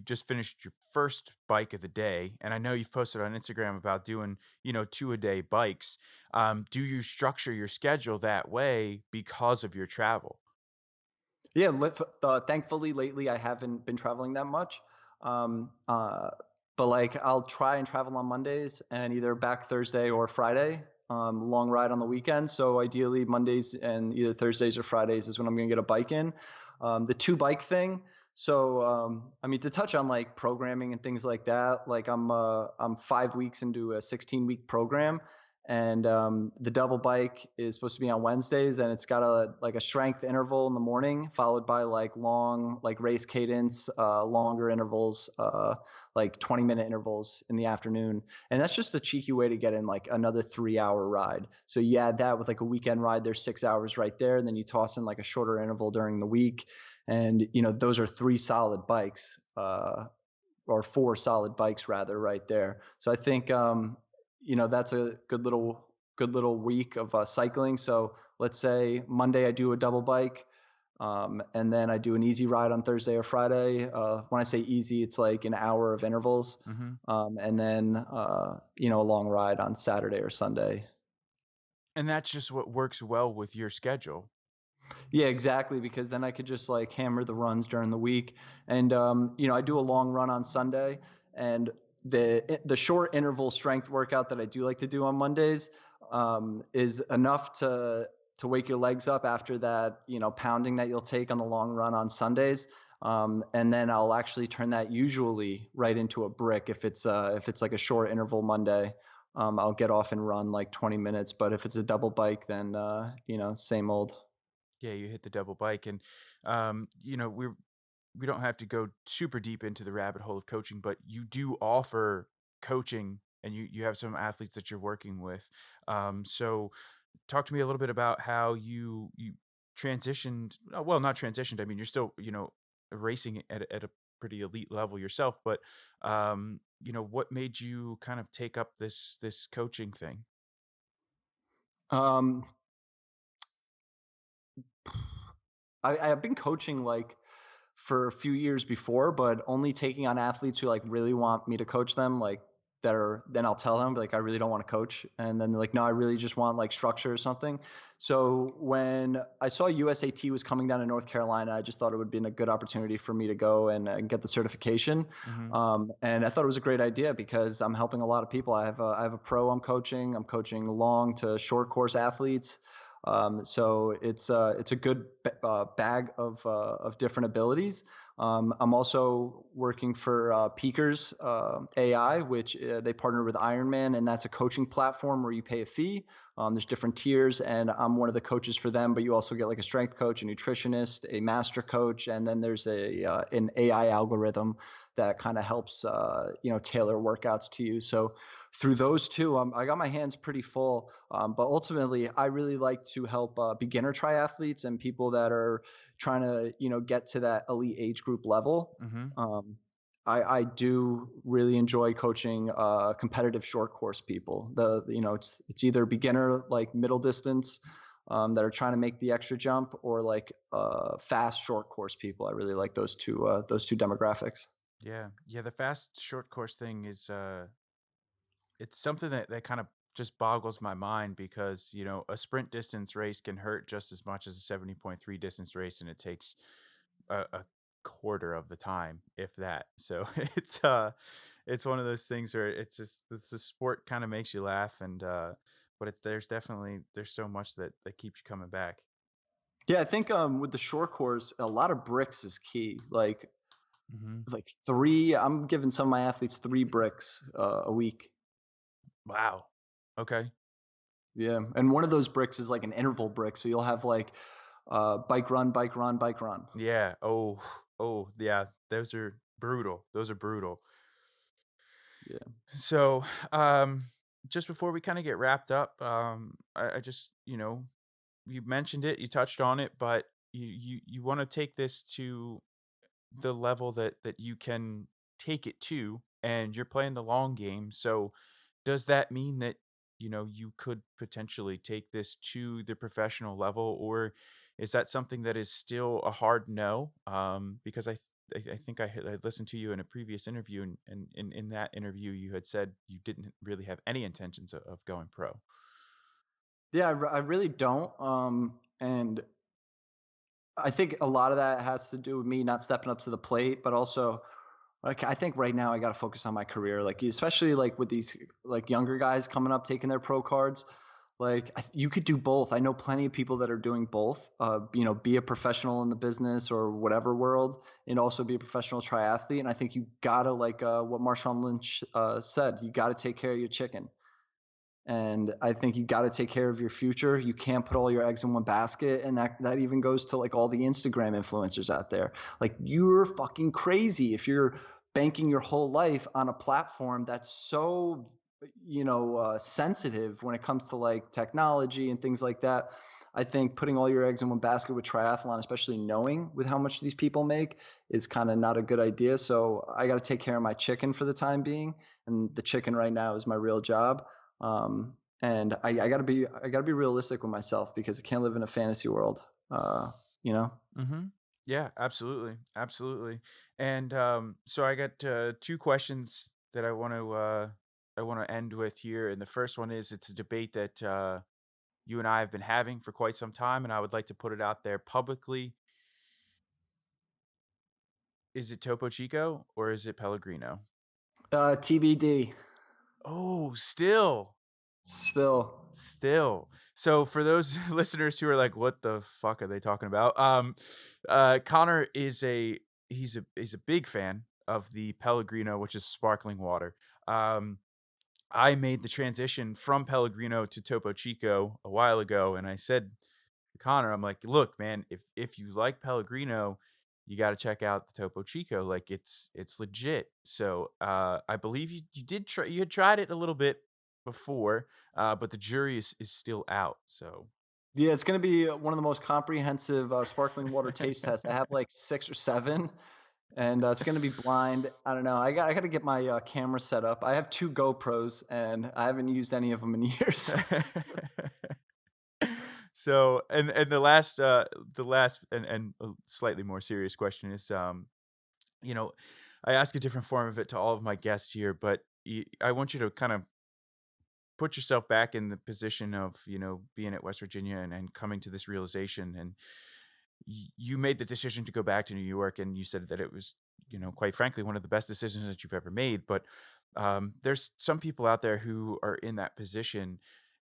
just finished your first bike of the day, and I know you've posted on Instagram about doing 2 a day bikes. Do you structure your schedule that way because of your travel? Yeah, thankfully lately I haven't been traveling that much. Um, uh, but like I'll try and travel on Mondays and either back Thursday or Friday. Long ride on the weekend. So ideally Mondays and either Thursdays or Fridays is when I'm gonna get a bike in. The two bike thing. So I mean, to touch on like programming and things like that, like I'm 5 weeks into a 16-week program, and the double bike is supposed to be on Wednesdays, and it's got a strength interval in the morning, followed by like long like race cadence, longer intervals, like 20-minute intervals in the afternoon. And that's just a cheeky way to get in like another 3-hour ride. So you add that with like a weekend ride, there's 6 hours right there, and then you toss in like a shorter interval during the week, and those are three solid bikes, or four solid bikes rather, right there. So I think that's a good little week of cycling. So let's say Monday I do a double bike, and then I do an easy ride on Thursday or Friday. When I say easy, it's like an hour of intervals, Hmm. and then a long ride on Saturday or Sunday. And that's just what works well with your schedule. Yeah, exactly. Because then I could just like hammer the runs during the week, and I do a long run on Sunday, and the short interval strength workout that I do like to do on Mondays is enough to wake your legs up after that, pounding that you'll take on the long run on Sundays. And then I'll actually turn that usually right into a brick if it's like a short interval Monday. I'll get off and run like 20 minutes, but if it's a double bike, then same old. Yeah, you hit the double bike, and we don't have to go super deep into the rabbit hole of coaching, but you do offer coaching, and you have some athletes that you're working with. So talk to me a little bit about how you transitioned. Well, not transitioned. I mean, you're still racing at a pretty elite level yourself, but what made you kind of take up this coaching thing? Um, I've been coaching like for a few years before, but only taking on athletes who like really want me to coach them, like then I'll tell them like I really don't want to coach, and then they're like, no, I really just want like structure or something. So when I saw USAT was coming down to North Carolina, I just thought it would be a good opportunity for me to go and get the certification. Hmm. And I thought it was a great idea because I'm helping a lot of people. I have a pro I'm coaching. I'm coaching long to short course athletes. So it's a good bag of different abilities. I'm also working for Peakers AI, which they partner with Ironman, and that's a coaching platform where you pay a fee. There's different tiers, and I'm one of the coaches for them. But you also get like a strength coach, a nutritionist, a master coach, and then there's an AI algorithm that kind of helps tailor workouts to you. So through those two, I got my hands pretty full. But ultimately, I really like to help beginner triathletes and people that are trying to get to that elite age group level. Hmm. I do really enjoy coaching competitive short course people. It's either beginner like middle distance that are trying to make the extra jump, or like fast short course people. I really like those two demographics. Yeah, yeah. The fast short course thing is it's something that kind of just boggles my mind because, a sprint distance race can hurt just as much as a 70.3 distance race, and it takes a quarter of the time, if that. So it's one of those things where it's a sport kind of makes you laugh, and but there's so much that keeps you coming back. Yeah, I think with the short course, a lot of bricks is key. Hmm. Like three, I'm giving some of my athletes 3 bricks a week. Wow. Okay. Yeah, and one of those bricks is like an interval brick, so you'll have like bike run, bike run, bike run. Yeah. Oh, oh, yeah. Those are brutal. Those are brutal. Yeah. So, just before we kind of get wrapped up, I just, you mentioned it, you touched on it, but you want to take this to the level that you can take it to, and you're playing the long game. So does that mean that, you could potentially take this to the professional level, or is that something that is still a hard no? Because I think I listened to you in a previous interview, and in that interview you had said you didn't really have any intentions of going pro. Yeah, I really don't. And I think a lot of that has to do with me not stepping up to the plate, but also like I think right now I got to focus on my career. Like especially like with these like younger guys coming up taking their pro cards. Like you could do both. I know plenty of people that are doing both. Be a professional in the business or whatever world, and also be a professional triathlete. And I think you gotta like what Marshawn Lynch said. You got to take care of your chicken. And I think you got to take care of your future. You can't put all your eggs in one basket. And that even goes to like all the Instagram influencers out there. Like you're fucking crazy if you're banking your whole life on a platform that's so, sensitive when it comes to like technology and things like that. I think putting all your eggs in one basket with triathlon, especially knowing with how much these people make, is kind of not a good idea. So I got to take care of my chicken for the time being. And the chicken right now is my real job. And I gotta be realistic with myself because I can't live in a fantasy world. You know. Mhm. Yeah, absolutely, absolutely. And, so I got, 2 questions that I wanna end with here, and the first one is, it's a debate that, you and I have been having for quite some time, and I would like to put it out there publicly. Is it Topo Chico or is it Pellegrino? TBD. Oh, still. Still. Still. So for those listeners who are like, "What the fuck are they talking about?" Connor is he's a big fan of the Pellegrino, which is sparkling water. Um, I made the transition from Pellegrino to Topo Chico a while ago, and I said to Connor, I'm like, "Look, man, if you like Pellegrino, you got to check out the Topo Chico. Like it's legit." So I believe you had tried it a little bit before, but the jury is still out. So Yeah, it's gonna be one of the most comprehensive sparkling water taste tests. I have like 6 or 7, and it's gonna be blind. I don't know. I got to get my camera set up. I have 2 GoPros, and I haven't used any of them in years. so and the last and a slightly more serious question is, you know, I ask a different form of it to all of my guests here, but I want you to kind of put yourself back in the position of, being at West Virginia and coming to this realization. And you made the decision to go back to New York, and you said that it was, quite frankly, one of the best decisions that you've ever made. But there's some people out there who are in that position,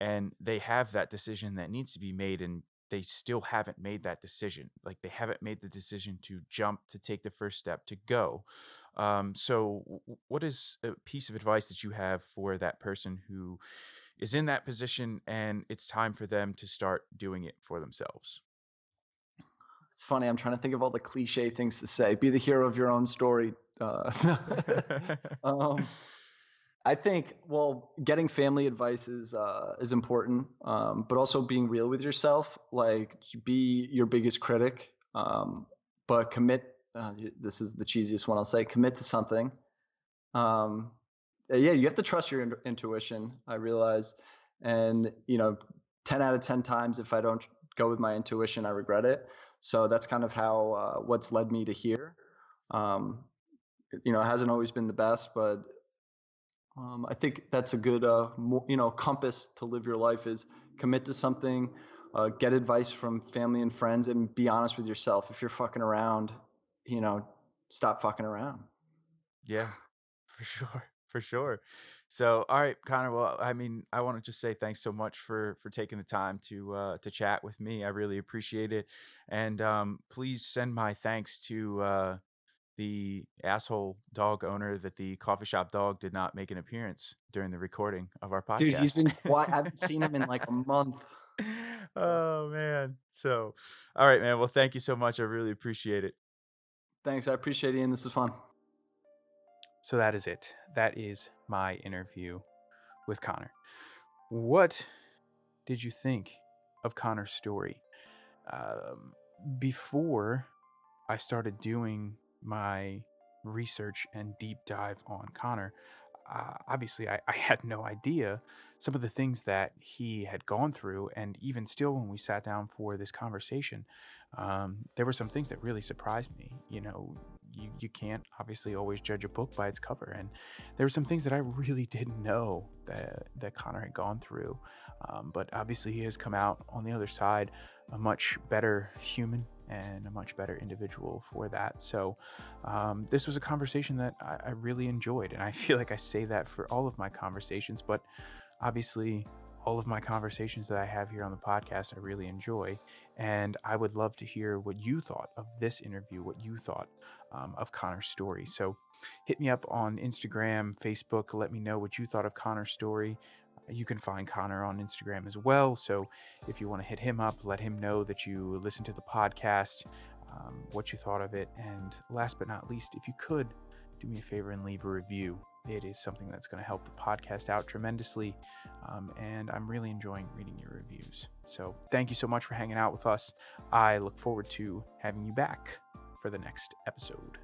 and they have that decision that needs to be made, and they still haven't made that decision. Like they haven't made the decision to jump, to take the first step, to go. So, what is a piece of advice that you have for that person who is in that position and it's time for them to start doing it for themselves? It's funny. I'm trying to think of all the cliche things to say. Be the hero of your own story. um, I think getting family advice is important, but also being real with yourself. Like, be your biggest critic, but commit. This is the cheesiest one I'll say. Commit to something. Um, yeah, you have to trust your intuition. I realize, and 10 out of 10 times, if I don't go with my intuition, I regret it. So that's kind of how what's led me to here. Um, it hasn't always been the best, but I think that's a good, compass to live your life is commit to something, get advice from family and friends, and be honest with yourself. If you're fucking around, you know, stop fucking around. Yeah, for sure, for sure. So, all right, Connor. Well, I mean, I want to just say thanks so much for taking the time to chat with me. I really appreciate it, and please send my thanks to the asshole dog owner that the coffee shop dog did not make an appearance during the recording of our Dude, he's podcast. been quiet. I haven't seen him in like a month. Oh man. So, all right, man. Well, thank you so much. I really appreciate it. Thanks. I appreciate it, Ian. This was fun. So that is it. That is my interview with Conor. What did you think of Conor's story? Before I started doing my research and deep dive on Conor, obviously I had no idea some of the things that he had gone through. And even still, when we sat down for this conversation, there were some things that really surprised me. You can't obviously always judge a book by its cover. And there were some things that I really didn't know that Conor had gone through. But obviously he has come out on the other side a much better human and a much better individual for that. So this was a conversation that I really enjoyed. And I feel like I say that for all of my conversations, but obviously all of my conversations that I have here on the podcast, I really enjoy. And I would love to hear what you thought of this interview, what you thought of Conor's story. So hit me up on Instagram, Facebook, let me know what you thought of Conor's story. You can find Conor on Instagram as well. So if you want to hit him up, let him know that you listened to the podcast, what you thought of it. And last but not least, if you could do me a favor and leave a review. It is something that's going to help the podcast out tremendously. And I'm really enjoying reading your reviews. So thank you so much for hanging out with us. I look forward to having you back for the next episode.